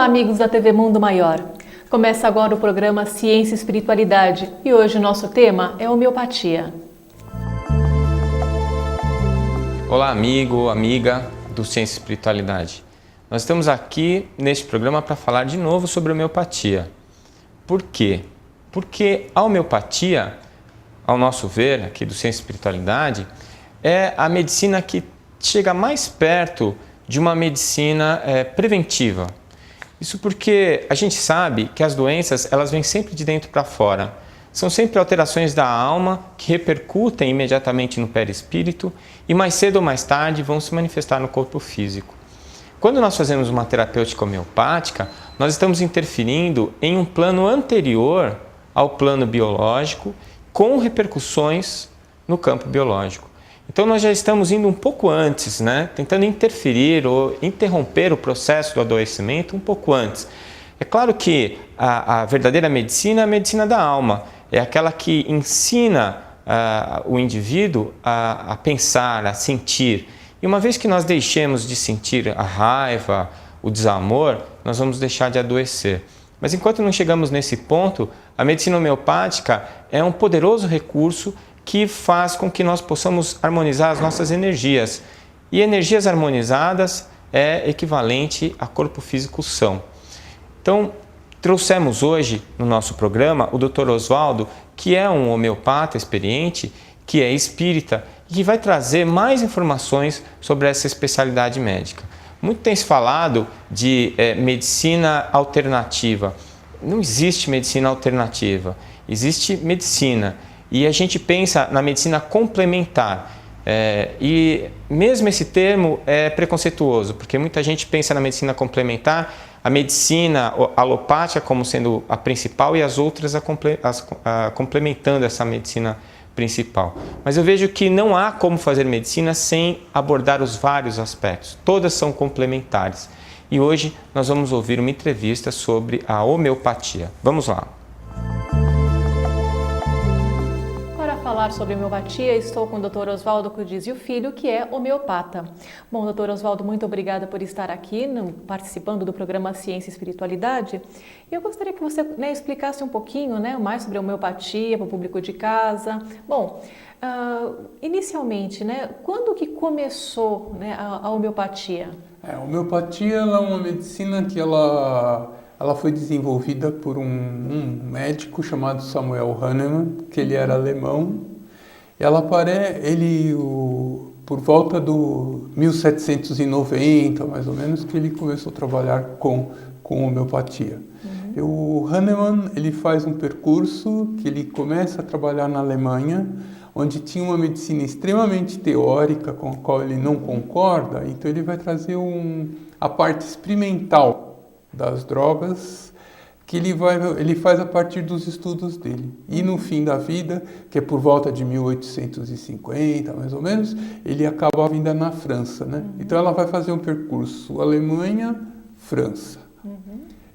Olá, amigos da TV Mundo Maior. Começa agora o programa Ciência e Espiritualidade e hoje o nosso tema é homeopatia. Olá, amigo, amiga do Ciência e Espiritualidade. Nós estamos aqui neste programa para falar de novo sobre homeopatia. Por quê? Porque a homeopatia, ao nosso ver, aqui do Ciência e Espiritualidade, é a medicina que chega mais perto de uma medicina preventiva. Isso porque a gente sabe que as doenças elas vêm sempre de dentro para fora. São sempre alterações da alma que repercutem imediatamente no perispírito e mais cedo ou mais tarde vão se manifestar no corpo físico. Quando nós fazemos uma terapêutica homeopática, nós estamos interferindo em um plano anterior ao plano biológico com repercussões no campo biológico. Então nós já estamos indo um pouco antes, tentando interferir ou interromper o processo do adoecimento um pouco antes. É claro que a verdadeira medicina é a medicina da alma, é aquela que ensina o indivíduo a pensar, a sentir. E uma vez que nós deixemos de sentir a raiva, o desamor, nós vamos deixar de adoecer. Mas enquanto não chegamos nesse ponto, a medicina homeopática é um poderoso recurso que faz com que nós possamos harmonizar as nossas energias. E energias harmonizadas é equivalente a corpo físico são. Então, trouxemos hoje no nosso programa o Dr. Oswaldo, que é um homeopata experiente, que é espírita e que vai trazer mais informações sobre essa especialidade médica. Muito tem se falado de medicina alternativa. Não existe medicina alternativa, existe medicina. E a gente pensa na medicina complementar. E mesmo esse termo é preconceituoso, porque muita gente pensa na medicina complementar, a medicina alopática como sendo a principal e as outras complementando essa medicina principal. Mas eu vejo que não há como fazer medicina sem abordar os vários aspectos. Todas são complementares. E hoje nós vamos ouvir uma entrevista sobre a homeopatia. Vamos lá. Para falar sobre homeopatia, estou com o Dr. Oswaldo Cudizio Filho, que é homeopata. Bom, Dr. Oswaldo, muito obrigada por estar aqui participando do programa Ciência e Espiritualidade. E eu gostaria que você explicasse um pouquinho mais sobre a homeopatia para o público de casa. Bom, inicialmente, quando que começou a homeopatia? A homeopatia ela é uma medicina que ela foi desenvolvida por um médico chamado Samuel Hahnemann, que ele era alemão. Por volta do 1790, mais ou menos, que ele começou a trabalhar com homeopatia. O Hahnemann ele faz um percurso que ele começa a trabalhar na Alemanha, onde tinha uma medicina extremamente teórica, com a qual ele não concorda, então ele vai trazer a parte experimental das drogas, que ele faz a partir dos estudos dele. E no fim da vida, que é por volta de 1850, mais ou menos, ele acaba a vida na França, Então ela vai fazer um percurso Alemanha, França.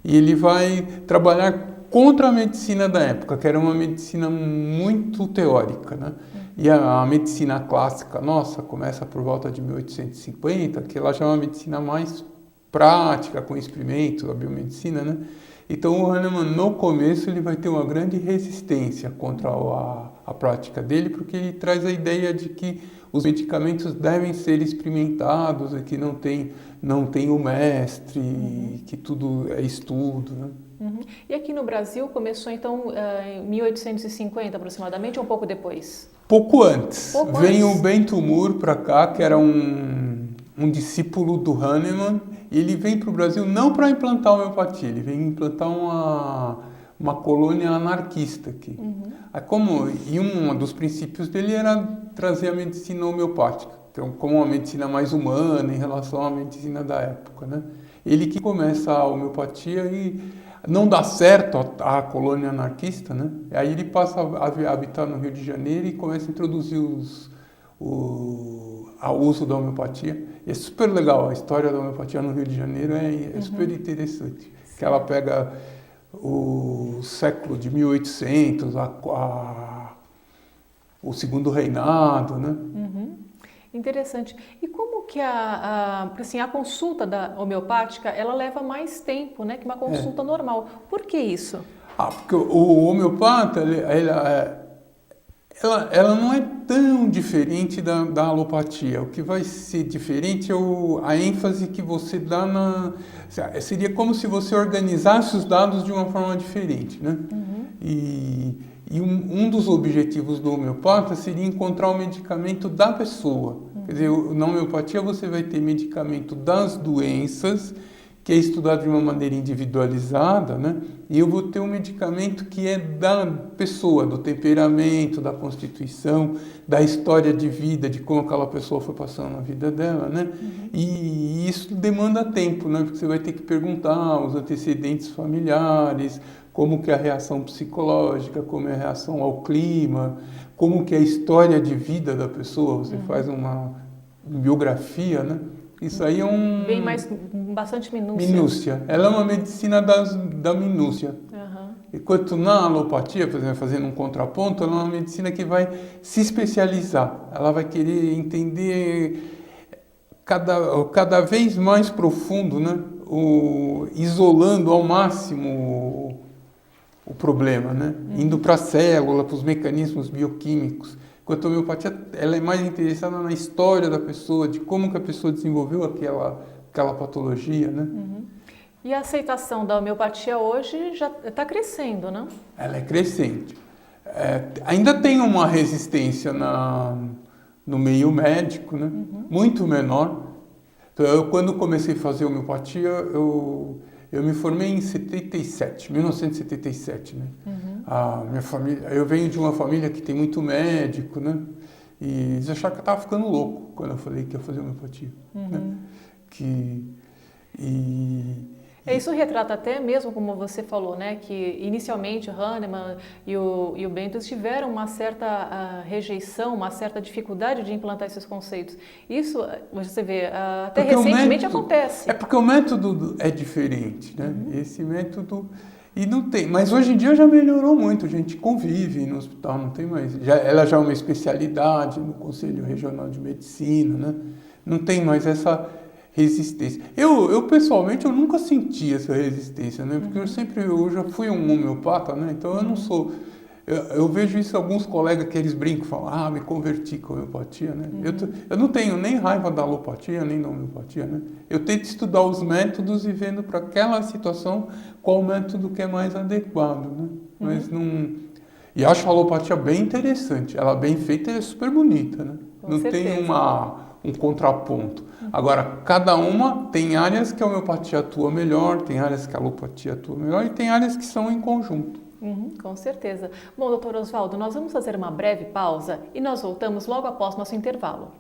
E ele vai trabalhar contra a medicina da época, que era uma medicina muito teórica, E a medicina clássica nossa começa por volta de 1850, que ela já é uma medicina mais prática, com experimentos, a biomedicina, Então o Hahnemann, no começo, ele vai ter uma grande resistência contra a prática dele, porque ele traz a ideia de que os medicamentos devem ser experimentados e que não tem o mestre, que tudo é estudo, E aqui no Brasil começou então em 1850 aproximadamente ou um pouco depois? Pouco antes. Vem o Bento Moore para cá, que era um discípulo do Hahnemann, e ele vem para o Brasil não para implantar a homeopatia, ele vem implantar uma colônia anarquista aqui. E um dos princípios dele era trazer a medicina homeopática, então, como uma medicina mais humana em relação à medicina da época. Ele que começa a homeopatia e não dá certo a colônia anarquista, Aí ele passa a habitar no Rio de Janeiro e começa a introduzir o uso da homeopatia. E é super legal, a história da homeopatia no Rio de Janeiro é super interessante. Que ela pega o século de 1800, o segundo reinado, Interessante. E como que assim, a consulta da homeopática, ela leva mais tempo, né, que uma consulta normal? Por que isso? Porque o homeopata, ela não é tão diferente da alopatia. O que vai ser diferente é a ênfase que você dá seria como se você organizasse os dados de uma forma diferente, né? E um dos objetivos do homeopata seria encontrar o medicamento da pessoa. Quer dizer, na homeopatia você vai ter medicamento das doenças, que é estudado de uma maneira individualizada, né? E eu vou ter um medicamento que é da pessoa, do temperamento, da constituição, da história de vida, de como aquela pessoa foi passando na vida dela, né? E isso demanda tempo, né? Porque você vai ter que perguntar os antecedentes familiares, como que é a reação psicológica, como é a reação ao clima, como que é a história de vida da pessoa, você faz uma biografia, né? Isso aí é bem mais, bastante minúcia. Minúcia. Ela é uma medicina da minúcia. Enquanto na alopatia, por exemplo, fazendo um contraponto, ela é uma medicina que vai se especializar. Ela vai querer entender cada vez mais profundo, né? Isolando ao máximo o problema, né? Indo para a célula, para os mecanismos bioquímicos. Enquanto a homeopatia, ela é mais interessada na história da pessoa, de como que a pessoa desenvolveu aquela patologia, né? E a aceitação da homeopatia hoje já está crescendo, não? Ela é crescente. Ainda tem uma resistência no meio médico, né? Muito menor. Então, quando comecei a fazer homeopatia, eu me formei em 1977, né? A minha família, eu venho de uma família que tem muito médico, né? E eles acharam que eu estava ficando louco quando eu falei que ia fazer homeopatia, né? Isso retrata até mesmo, como você falou, né, que inicialmente o Hahnemann e o Bento tiveram uma certa rejeição, uma certa dificuldade de implantar esses conceitos. Isso, você vê, até porque recentemente acontece. É porque o método é diferente, né? Esse método... E não tem, mas hoje em dia já melhorou muito, a gente convive no hospital, não tem mais. Ela já é uma especialidade no Conselho Regional de Medicina, né? Não tem mais essa resistência. Eu pessoalmente, eu nunca senti essa resistência, né? Porque eu já fui um homeopata, né? Então eu não sou... Eu vejo isso em alguns colegas que eles brincam, falam, me converti com a homeopatia, né? Eu não tenho nem raiva da alopatia, nem da homeopatia, né? Eu tento estudar os métodos e vendo para aquela situação qual método que é mais adequado, né? Mas não... E acho a alopatia bem interessante. Ela bem feita é super bonita, né? Com não certeza. Tem um contraponto. Agora, cada uma tem áreas que a homeopatia atua melhor, tem áreas que a alopatia atua melhor e tem áreas que são em conjunto. Com certeza. Bom, doutor Oswaldo, nós vamos fazer uma breve pausa e nós voltamos logo após nosso intervalo.